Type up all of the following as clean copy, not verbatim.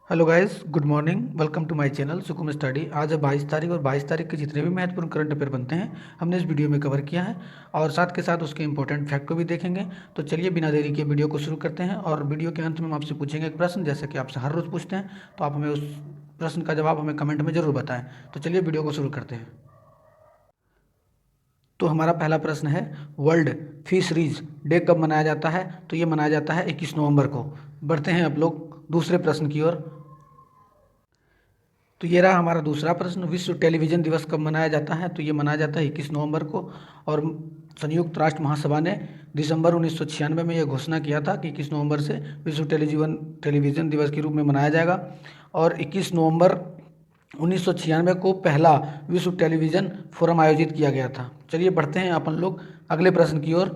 Hello guys, good morning. Welcome to my channel सुकुम study. आज है 22 तारीख और 22 तारीख के जितने भी महत्वपूर्ण करंट अफेयर बनते हैं हमने इस वीडियो में कवर किया है और साथ के साथ उसके इंपॉर्टेंट फैक्ट को भी देखेंगे। तो चलिए बिना देरी के वीडियो को शुरू करते हैं और वीडियो के अंत में हम आपसे पूछेंगे एक प्रश्न, जैसे कि आपसे हर रोज़ पूछते हैं। तो आप हमें उस प्रश्न का जवाब हमें कमेंट में ज़रूर बताएं। तो चलिए वीडियो को शुरू करते हैं। तो हमारा पहला प्रश्न है, वर्ल्ड फिशरीज डे कब मनाया जाता है? तो ये मनाया जाता है 21 नवंबर को। बढ़ते हैं आप लोग दूसरे प्रश्न की ओर। तो ये रहा हमारा दूसरा प्रश्न, विश्व टेलीविज़न दिवस कब मनाया जाता है? तो ये मनाया जाता है 21 नवंबर को। और संयुक्त राष्ट्र महासभा ने दिसंबर 1996 में यह घोषणा किया था कि 21 नवंबर से विश्व टेलीविज़न दिवस के रूप में मनाया जाएगा। और 21 नवंबर 1996 को पहला विश्व टेलीविज़न फोरम आयोजित किया गया था। चलिए बढ़ते हैं अपन लोग अगले प्रश्न की ओर।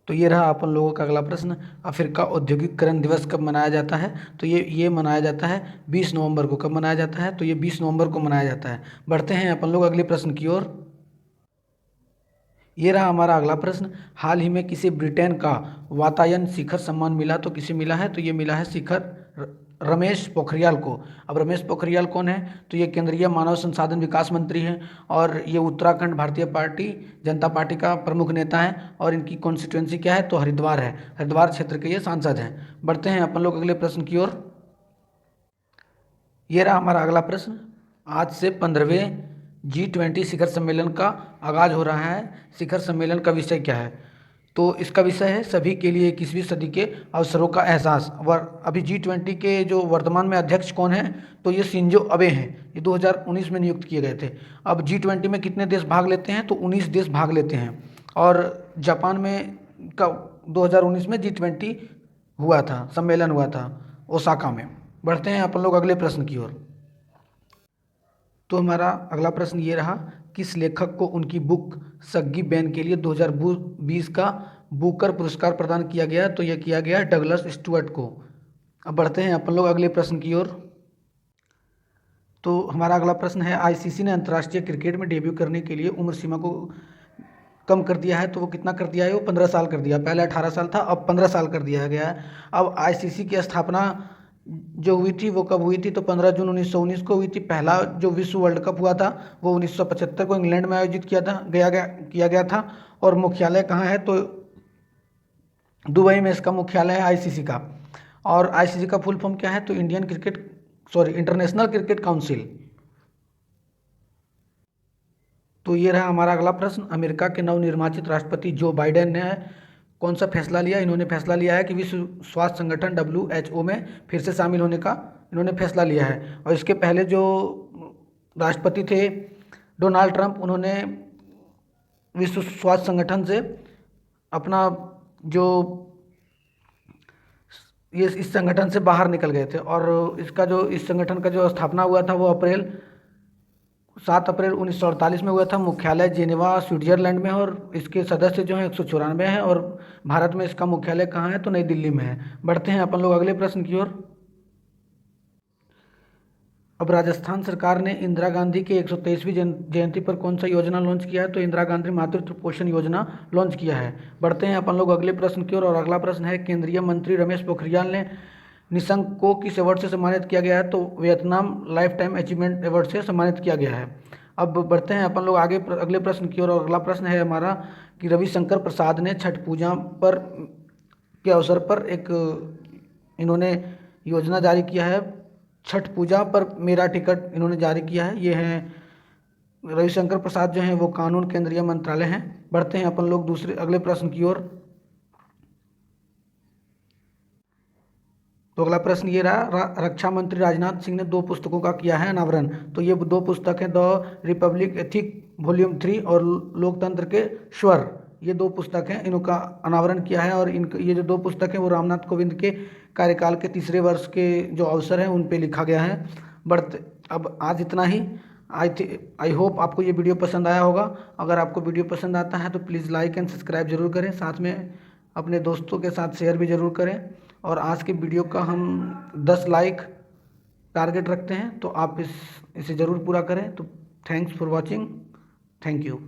तो ये रहा अपन लोगों का अगला प्रश्न, अफ्रीका औद्योगिकरण दिवस कब मनाया जाता है? तो ये मनाया जाता है 20 नवंबर को। कब मनाया जाता है? तो ये 20 नवंबर को मनाया जाता है। बढ़ते हैं अपन लोग अगले प्रश्न की ओर। ये रहा हमारा अगला प्रश्न, हाल ही में किसे ब्रिटेन का वातायन शिखर सम्मान मिला? तो किसे मिला है? तो ये मिला है रमेश पोखरियाल को। अब रमेश पोखरियाल कौन है? तो ये केंद्रीय मानव संसाधन विकास मंत्री हैं और ये उत्तराखंड भारतीय जनता पार्टी का प्रमुख नेता है। और इनकी कॉन्स्टिट्यूंसी क्या है? तो हरिद्वार है। हरिद्वार क्षेत्र के ये सांसद हैं। बढ़ते हैं अपन लोग अगले प्रश्न की ओर। ये रहा हमारा अगला प्रश्न, आज से 15वें G20 शिखर सम्मेलन का आगाज हो रहा है। शिखर सम्मेलन का विषय क्या है? तो इसका विषय है सभी के लिए 21वीं सदी के अवसरों का एहसास। अभी G20 के जो वर्तमान में अध्यक्ष कौन है? तो ये शिंजो अबे हैं। ये 2019 में नियुक्त किए गए थे। अब G20 में कितने देश भाग लेते हैं? तो 19 देश भाग लेते हैं। और जापान में का 2019 में G20 हुआ था, सम्मेलन हुआ था ओसाका में। बढ़ते हैं अपन लोग अगले प्रश्न की ओर। तो हमारा अगला प्रश्न ये रहा, किस लेखक को उनकी बुक सग्गी बैन के लिए 2020 का बुकर पुरस्कार प्रदान किया गया? तो यह किया गया डगलस स्टुअर्ट को। अब बढ़ते हैं अपन लोग अगले प्रश्न की ओर। तो हमारा अगला प्रश्न है, आईसीसी ने अंतर्राष्ट्रीय क्रिकेट में डेब्यू करने के लिए उम्र सीमा को कम कर दिया है। तो वो कितना कर दिया है? वो 15 साल कर दिया। पहले 18 साल था, अब 15 साल कर दिया गया है। अब आईसीसी की स्थापना जो हुई थी वो कब हुई थी? तो 15 जून 1919 को हुई थी। पहला जो विश्व वर्ल्ड कप हुआ था वो 1975 को इंग्लैंड में आयोजित किया गया था। और मुख्यालय कहाँ है? तो दुबई में इसका मुख्यालय है आईसीसी का। और आईसीसी का फुल फॉर्म क्या है? तो इंटरनेशनल क्रिकेट काउंसिल। तो ये रहा हमारा अगला प्रश्न, अमेरिका के नवनिर्वाचित राष्ट्रपति जो बाइडेन ने कौन सा फैसला लिया? इन्होंने फैसला लिया है कि विश्व स्वास्थ्य संगठन WHO में फिर से शामिल होने का इन्होंने फैसला लिया है। और इसके पहले जो राष्ट्रपति थे डोनाल्ड ट्रंप, उन्होंने विश्व स्वास्थ्य संगठन से अपना जो ये इस संगठन से बाहर निकल गए थे। और इस संगठन का जो स्थापना हुआ था वो 7 अप्रैल 1948 में हुआ था। मुख्यालय जेनेवा स्विट्जरलैंड में है और इसके सदस्य जो हैं 194 हैं। और भारत में इसका मुख्यालय कहाँ है? तो नई दिल्ली में है। बढ़ते हैं अपन लोग अगले प्रश्न की ओर। अब राजस्थान सरकार ने इंदिरा गांधी के 123वीं जयंती पर कौन सा योजना लॉन्च किया है? तो इंदिरा गांधी मातृत्व पोषण योजना लॉन्च किया है। बढ़ते हैं अपन लोग अगले प्रश्न की ओर। और अगला प्रश्न है, केंद्रीय मंत्री रमेश पोखरियाल ने निशंक को किस अवार्ड से सम्मानित किया गया है? तो Vietnam life time achievement award से सम्मानित किया गया है। अब बढ़ते हैं अपन लोग अगले प्रश्न की ओर। और अगला प्रश्न है हमारा कि रविशंकर प्रसाद ने छठ पूजा पर के अवसर पर इन्होंने योजना जारी किया है। छठ पूजा पर मेरा टिकट इन्होंने जारी किया है। ये हैं रविशंकर प्रसाद जो हैं वो कानून केंद्रीय मंत्रालय हैं। बढ़ते हैं अपन लोग अगले प्रश्न की ओर। तो अगला प्रश्न ये रहा, रक्षा मंत्री राजनाथ सिंह ने 2 पुस्तकों का किया है अनावरण। तो ये 2 पुस्तक हैं, द रिपब्लिक एथिक वॉल्यूम 3 और लोकतंत्र के स्वर। ये 2 पुस्तक हैं, इनका अनावरण किया है। और ये जो 2 पुस्तक हैं वो रामनाथ कोविंद के कार्यकाल के 3रे वर्ष के जो अवसर हैं उन पे लिखा गया है। अब आज इतना ही। आई होप आपको ये वीडियो पसंद आया होगा। अगर आपको वीडियो पसंद आता है तो प्लीज़ लाइक एंड सब्सक्राइब जरूर करें। साथ में अपने दोस्तों के साथ शेयर भी ज़रूर करें। और आज के वीडियो का हम 10 लाइक टारगेट रखते हैं, तो आप इसे ज़रूर पूरा करें। तो thanks for watching. Thank you.